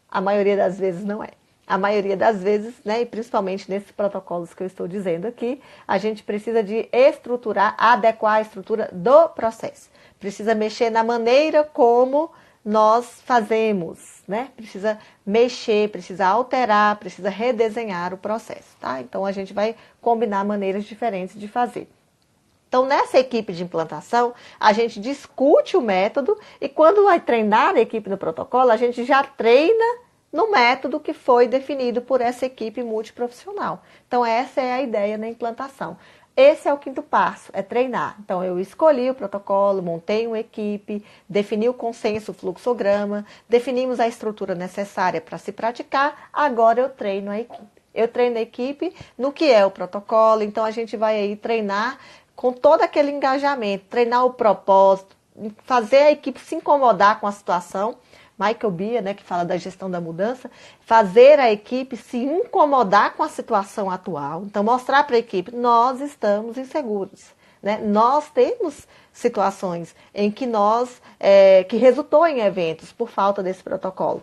a maioria das vezes não é. A maioria das vezes, né, e principalmente nesses protocolos que eu estou dizendo aqui, a gente precisa de estruturar, adequar a estrutura do processo. Precisa mexer na maneira como nós fazemos, né? Precisa mexer, precisa alterar, precisa redesenhar o processo, tá? Então, a gente vai combinar maneiras diferentes de fazer. Então, nessa equipe de implantação, a gente discute o método e quando vai treinar a equipe no protocolo, a gente já treina no método que foi definido por essa equipe multiprofissional. Então, essa é a ideia na implantação. Esse é o 5º passo, é treinar. Então, eu escolhi o protocolo, montei uma equipe, defini o consenso, o fluxograma, definimos a estrutura necessária para se praticar, agora eu treino a equipe. Eu treino a equipe no que é o protocolo, então a gente vai aí treinar com todo aquele engajamento, treinar o propósito, fazer a equipe se incomodar com a situação. Michael Bia, né, que fala da gestão da mudança, fazer a equipe se incomodar com a situação atual. Então, mostrar para a equipe, nós estamos inseguros. Né? Nós temos situações em que que resultou em eventos por falta desse protocolo.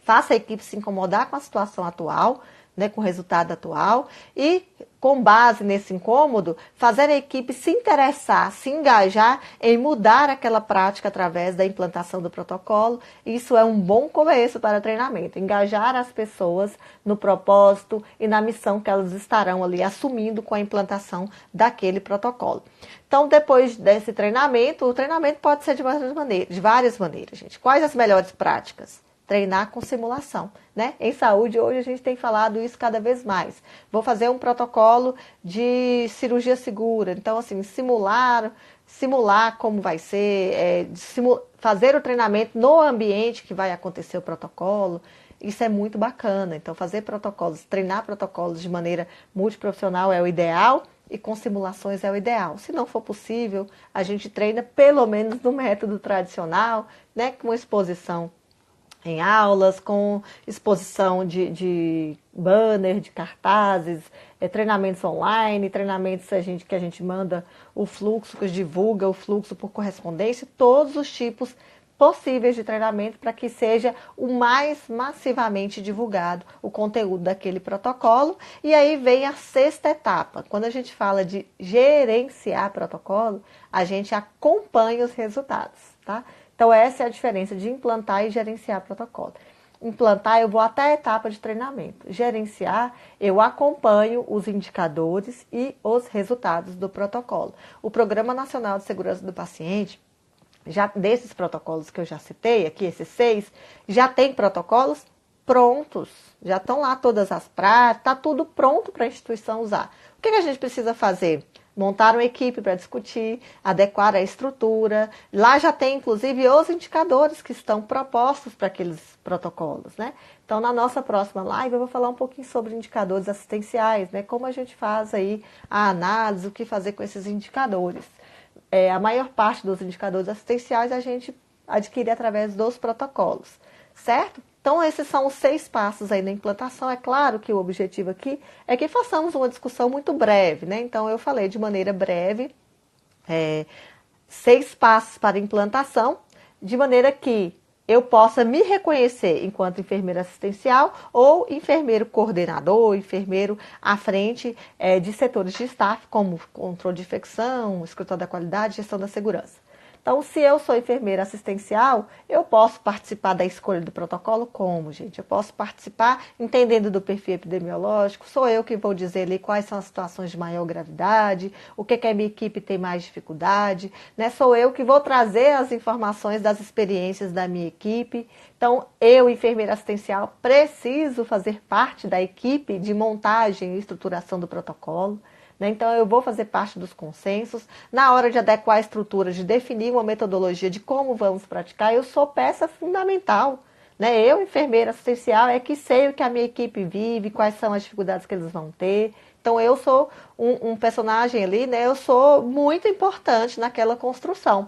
Faça a equipe se incomodar com a situação atual, né, com o resultado atual e, com base nesse incômodo, fazer a equipe se interessar, se engajar em mudar aquela prática através da implantação do protocolo. Isso é um bom começo para o treinamento, engajar as pessoas no propósito e na missão que elas estarão ali assumindo com a implantação daquele protocolo. Então, depois desse treinamento, o treinamento pode ser de várias maneiras, gente. Quais as melhores práticas? treinar com simulação, né? Em saúde, hoje a gente tem falado isso cada vez mais. Vou fazer um protocolo de cirurgia segura. Então, assim, simular como vai ser, fazer o treinamento no ambiente que vai acontecer o protocolo. Isso é muito bacana. Então, fazer protocolos, treinar protocolos de maneira multiprofissional é o ideal e com simulações é o ideal. Se não for possível, a gente treina pelo menos no método tradicional, né, com exposição em aulas, com exposição de banner, de cartazes, treinamentos online, treinamentos que a gente manda o fluxo, que divulga o fluxo por correspondência, todos os tipos possíveis de treinamento para que seja o mais massivamente divulgado o conteúdo daquele protocolo. E aí vem a sexta etapa. Quando a gente fala de gerenciar protocolo, a gente acompanha os resultados, tá? Então, essa é a diferença de implantar e gerenciar protocolo. Implantar, eu vou até a etapa de treinamento. Gerenciar, eu acompanho os indicadores e os resultados do protocolo. O Programa Nacional de Segurança do Paciente, já desses protocolos que eu já citei aqui, esses 6, já tem protocolos prontos. Já estão lá todas as práticas, está tudo pronto para a instituição usar. O que a gente precisa fazer? Montar uma equipe para discutir, adequar a estrutura. Lá já tem, inclusive, os indicadores que estão propostos para aqueles protocolos, né? Então, na nossa próxima live, eu vou falar um pouquinho sobre indicadores assistenciais, né? Como a gente faz aí a análise, o que fazer com esses indicadores. A maior parte dos indicadores assistenciais a gente adquire através dos protocolos, certo? Então, esses são os 6 passos aí na implantação. É claro que o objetivo aqui é que façamos uma discussão muito breve, né? Então, eu falei de maneira breve, 6 passos para implantação, de maneira que eu possa me reconhecer enquanto enfermeira assistencial ou enfermeiro coordenador, enfermeiro à frente de setores de staff, como controle de infecção, escritório da qualidade, gestão da segurança. Então, se eu sou enfermeira assistencial, eu posso participar da escolha do protocolo como, gente? Eu posso participar entendendo do perfil epidemiológico, sou eu que vou dizer ali quais são as situações de maior gravidade, o que a minha equipe tem mais dificuldade, né? Sou eu que vou trazer as informações das experiências da minha equipe. Então, eu, enfermeira assistencial, preciso fazer parte da equipe de montagem e estruturação do protocolo. Então, eu vou fazer parte dos consensos. Na hora de adequar a estrutura, de definir uma metodologia de como vamos praticar, eu sou peça fundamental. Eu, enfermeira assistencial, é que sei o que a minha equipe vive, quais são as dificuldades que eles vão ter. Então, eu sou um personagem ali, eu sou muito importante naquela construção.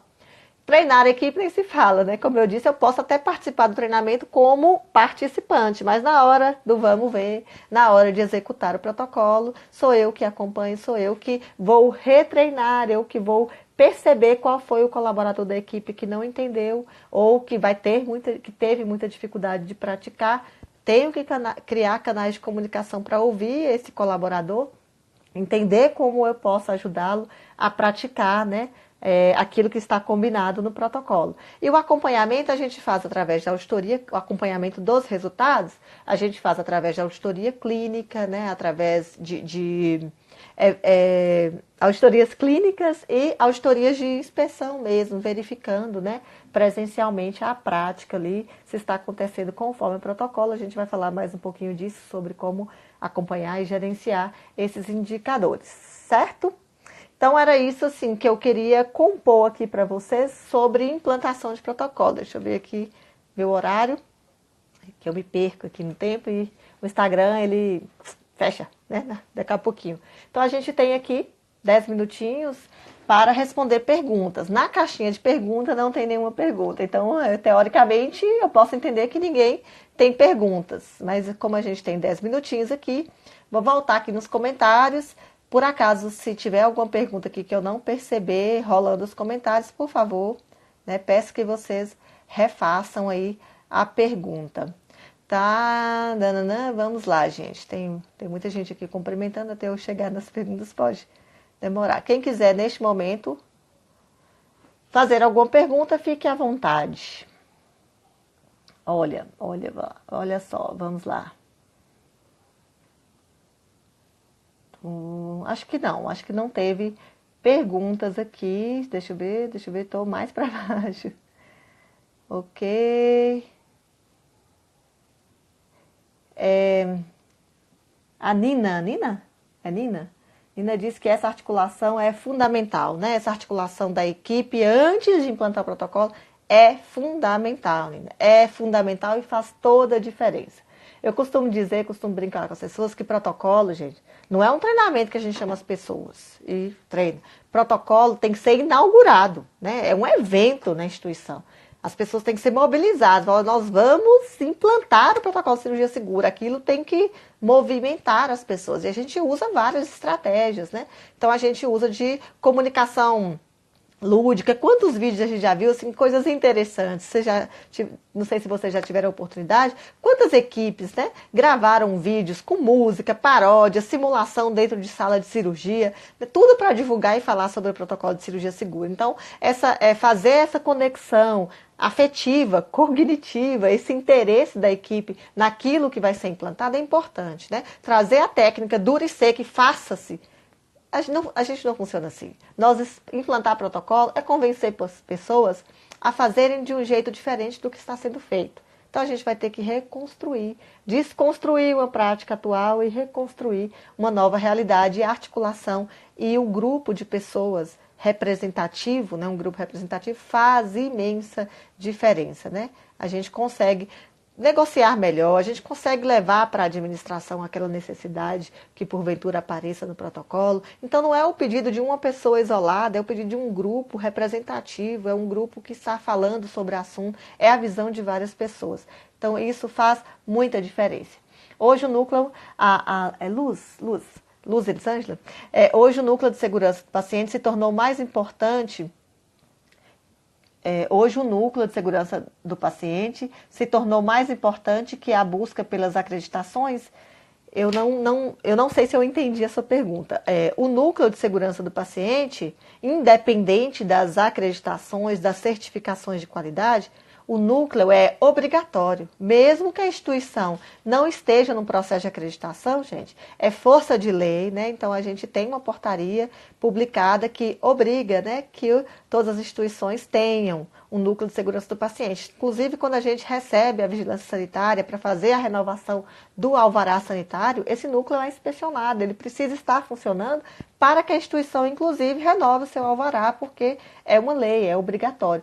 Treinar a equipe nem se fala, né? Como eu disse, eu posso até participar do treinamento como participante, mas na hora do vamos ver, na hora de executar o protocolo, sou eu que acompanho, sou eu que vou retreinar, eu que vou perceber qual foi o colaborador da equipe que não entendeu ou que teve muita dificuldade de praticar. Tenho que criar canais de comunicação para ouvir esse colaborador, entender como eu posso ajudá-lo a praticar, né? Aquilo que está combinado no protocolo. E o acompanhamento a gente faz através da auditoria, o acompanhamento dos resultados, a gente faz através da auditoria clínica, né, através de auditorias clínicas e auditorias de inspeção mesmo, verificando, né, presencialmente a prática ali, se está acontecendo conforme o protocolo. A gente vai falar mais um pouquinho disso, sobre como acompanhar e gerenciar esses indicadores, certo? Então, era isso assim que eu queria compor aqui para vocês sobre implantação de protocolo. Deixa eu ver aqui, ver o horário, que eu me perco aqui no tempo e o Instagram, ele fecha, né, daqui a pouquinho. Então, a gente tem aqui 10 minutinhos para responder perguntas. Na caixinha de pergunta não tem nenhuma pergunta. Então, teoricamente, eu posso entender que ninguém tem perguntas. Mas como a gente tem 10 minutinhos aqui, vou voltar aqui nos comentários. Por acaso, se tiver alguma pergunta aqui que eu não perceber, rolando os comentários, por favor, né, peço que vocês refaçam aí a pergunta. Tá, vamos lá, gente. Tem muita gente aqui cumprimentando, até eu chegar nas perguntas pode demorar. Quem quiser, neste momento, fazer alguma pergunta, fique à vontade. Olha só, vamos lá. Acho que não teve perguntas aqui. Deixa eu ver, estou mais para baixo. Ok. A Nina? É Nina? Nina disse que essa articulação é fundamental, né? Essa articulação da equipe antes de implantar o protocolo é fundamental, Nina. É fundamental e faz toda a diferença. Eu costumo dizer, costumo brincar com as pessoas que protocolo, gente, não é um treinamento que a gente chama as pessoas e treina. Protocolo tem que ser inaugurado, né? É um evento na instituição. As pessoas têm que ser mobilizadas. Nós vamos implantar o protocolo de cirurgia segura. Aquilo tem que movimentar as pessoas. E a gente usa várias estratégias, né? Então a gente usa de comunicação lúdica. Quantos vídeos a gente já viu, assim, coisas interessantes. Não sei se vocês já tiveram a oportunidade. Quantas equipes, né, gravaram vídeos com música, paródia, simulação dentro de sala de cirurgia, né, tudo para divulgar e falar sobre o protocolo de cirurgia segura. Então, fazer essa conexão afetiva, cognitiva, esse interesse da equipe naquilo que vai ser implantado é importante, né? Trazer a técnica dura e seca e faça-se. A gente não funciona assim. Nós implantar protocolo é convencer pessoas a fazerem de um jeito diferente do que está sendo feito. Então a gente vai ter que reconstruir, desconstruir uma prática atual e reconstruir uma nova realidade e articulação. E o grupo de pessoas representativo, né, um grupo representativo faz imensa diferença, né? A gente consegue negociar melhor, a gente consegue levar para a administração aquela necessidade que porventura apareça no protocolo. Então não é o pedido de uma pessoa isolada, é o pedido de um grupo representativo, é um grupo que está falando sobre o assunto, é a visão de várias pessoas. Então isso faz muita diferença. Hoje o núcleo, é Luz Elisângela? Hoje o núcleo de segurança do paciente se tornou mais importante. Hoje o núcleo de segurança do paciente se tornou mais importante que a busca pelas acreditações. Eu não sei se eu entendi a sua pergunta. O núcleo de segurança do paciente, independente das acreditações, das certificações de qualidade, o núcleo é obrigatório. Mesmo que a instituição não esteja no processo de acreditação, gente, é força de lei, né? Então a gente tem uma portaria publicada que obriga, né, que todas as instituições tenham um núcleo de segurança do paciente. Inclusive, quando a gente recebe a vigilância sanitária para fazer a renovação do alvará sanitário, esse núcleo é inspecionado, ele precisa estar funcionando para que a instituição, inclusive, renove o seu alvará, porque é uma lei, é obrigatório.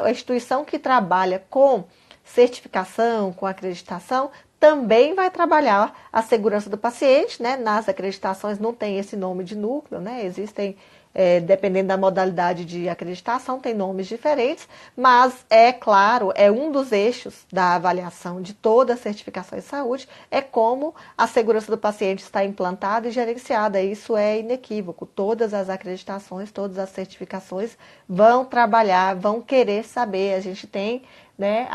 A instituição que trabalha com certificação, com acreditação, também vai trabalhar a segurança do paciente, né? Nas acreditações não tem esse nome de núcleo, né? Existem, dependendo da modalidade de acreditação, tem nomes diferentes, mas é claro, é um dos eixos da avaliação de toda a certificação em saúde, é como a segurança do paciente está implantada e gerenciada. Isso é inequívoco. Todas as acreditações, todas as certificações vão trabalhar, vão querer saber. A gente tem, né,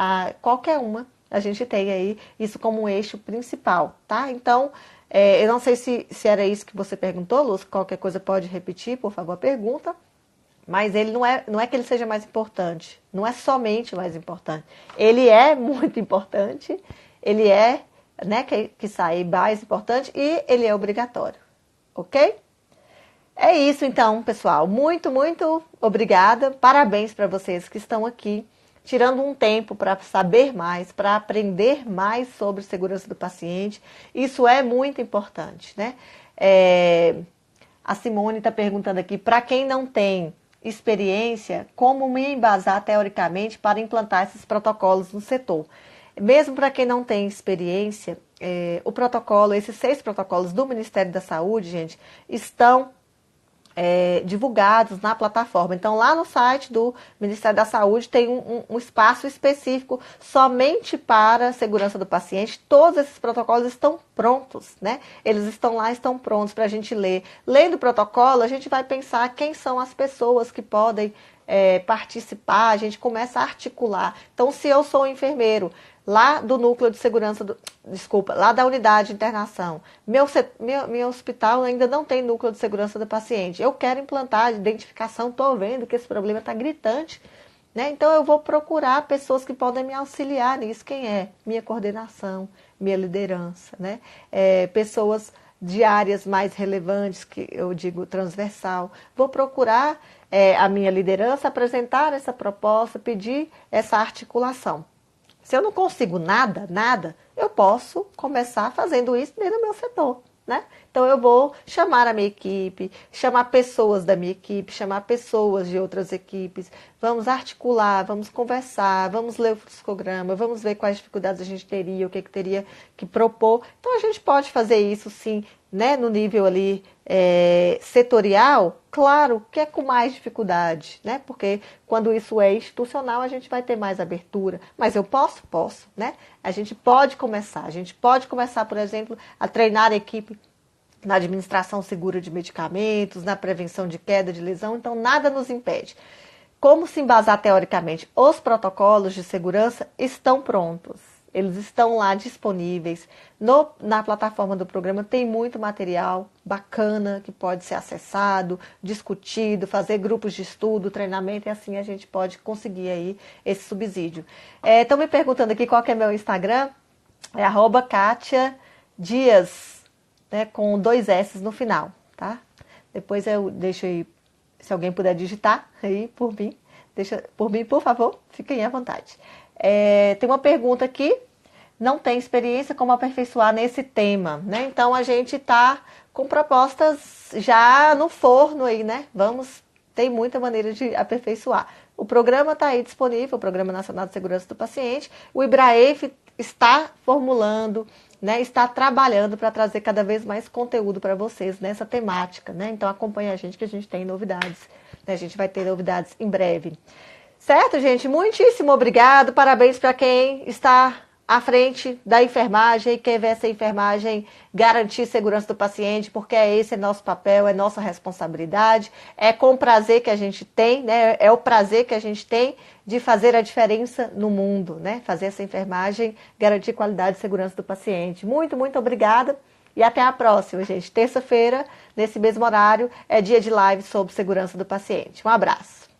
qualquer uma. A gente tem aí isso como um eixo principal, tá? Então, eu não sei se era isso que você perguntou, Luz, qualquer coisa pode repetir, por favor, a pergunta. Mas ele não é que ele seja mais importante, não é somente mais importante. Ele é muito importante, ele é, né, que sai mais importante e ele é obrigatório, ok? É isso então, pessoal. Muito, muito obrigada. Parabéns para vocês que estão aqui tirando um tempo para saber mais, para aprender mais sobre segurança do paciente. Isso é muito importante, né? A Simone está perguntando aqui, para quem não tem experiência, como me embasar teoricamente para implantar esses protocolos no setor? Mesmo para quem não tem experiência, o protocolo, esses 6 protocolos do Ministério da Saúde, gente, estão divulgados na plataforma. Então, lá no site do Ministério da Saúde tem um espaço específico somente para a segurança do paciente. Todos esses protocolos estão prontos, né? Eles estão lá, estão prontos para a gente ler. Lendo o protocolo, a gente vai pensar quem são as pessoas que podem participar, a gente começa a articular. Então, se eu sou um enfermeiro lá do núcleo de segurança, lá da unidade de internação, meu hospital ainda não tem núcleo de segurança do paciente, eu quero implantar identificação, estou vendo que esse problema está gritante, né? Então eu vou procurar pessoas que podem me auxiliar nisso. Quem é? Minha coordenação, minha liderança, né? Pessoas de áreas mais relevantes, que eu digo transversal. Vou procurar a minha liderança, apresentar essa proposta, pedir essa articulação. Se eu não consigo nada, eu posso começar fazendo isso dentro do meu setor, né? Então eu vou chamar a minha equipe, chamar pessoas da minha equipe, chamar pessoas de outras equipes, vamos articular, vamos conversar, vamos ler o fluxograma, vamos ver quais dificuldades a gente teria, o que teria que propor. Então a gente pode fazer isso sim, né, no nível ali setorial, claro que é com mais dificuldade, né? Porque quando isso é institucional, a gente vai ter mais abertura. Mas eu posso, né? A gente pode começar, por exemplo, a treinar a equipe na administração segura de medicamentos, na prevenção de queda de lesão, então nada nos impede. Como se embasar teoricamente? Os protocolos de segurança estão prontos. Eles estão lá disponíveis. Na plataforma do programa tem muito material bacana que pode ser acessado, discutido, fazer grupos de estudo, treinamento, e assim a gente pode conseguir aí esse subsídio. Estão me perguntando aqui qual que é meu Instagram. É @Kátia Dias, né, com 2 S no final, tá? Depois eu deixo aí, se alguém puder digitar aí por mim, deixa por mim, por favor, fiquem à vontade. Tem uma pergunta aqui, não tem experiência como aperfeiçoar nesse tema, né? Então a gente tá com propostas já no forno aí, né? Tem muita maneira de aperfeiçoar. O programa está aí disponível, o Programa Nacional de Segurança do Paciente. O IBRAEF está formulando, né, está trabalhando para trazer cada vez mais conteúdo para vocês nessa temática, né? Então acompanhe a gente que a gente tem novidades, né? A gente vai ter novidades em breve. Certo, gente? Muitíssimo obrigado. Parabéns para quem está à frente da enfermagem, quer ver essa enfermagem garantir segurança do paciente, porque esse é nosso papel, é nossa responsabilidade, é com prazer que a gente tem, né? É o prazer que a gente tem de fazer a diferença no mundo, né? Fazer essa enfermagem garantir qualidade e segurança do paciente. Muito, muito obrigada e até a próxima, gente. Terça-feira, nesse mesmo horário, é dia de live sobre segurança do paciente. Um abraço.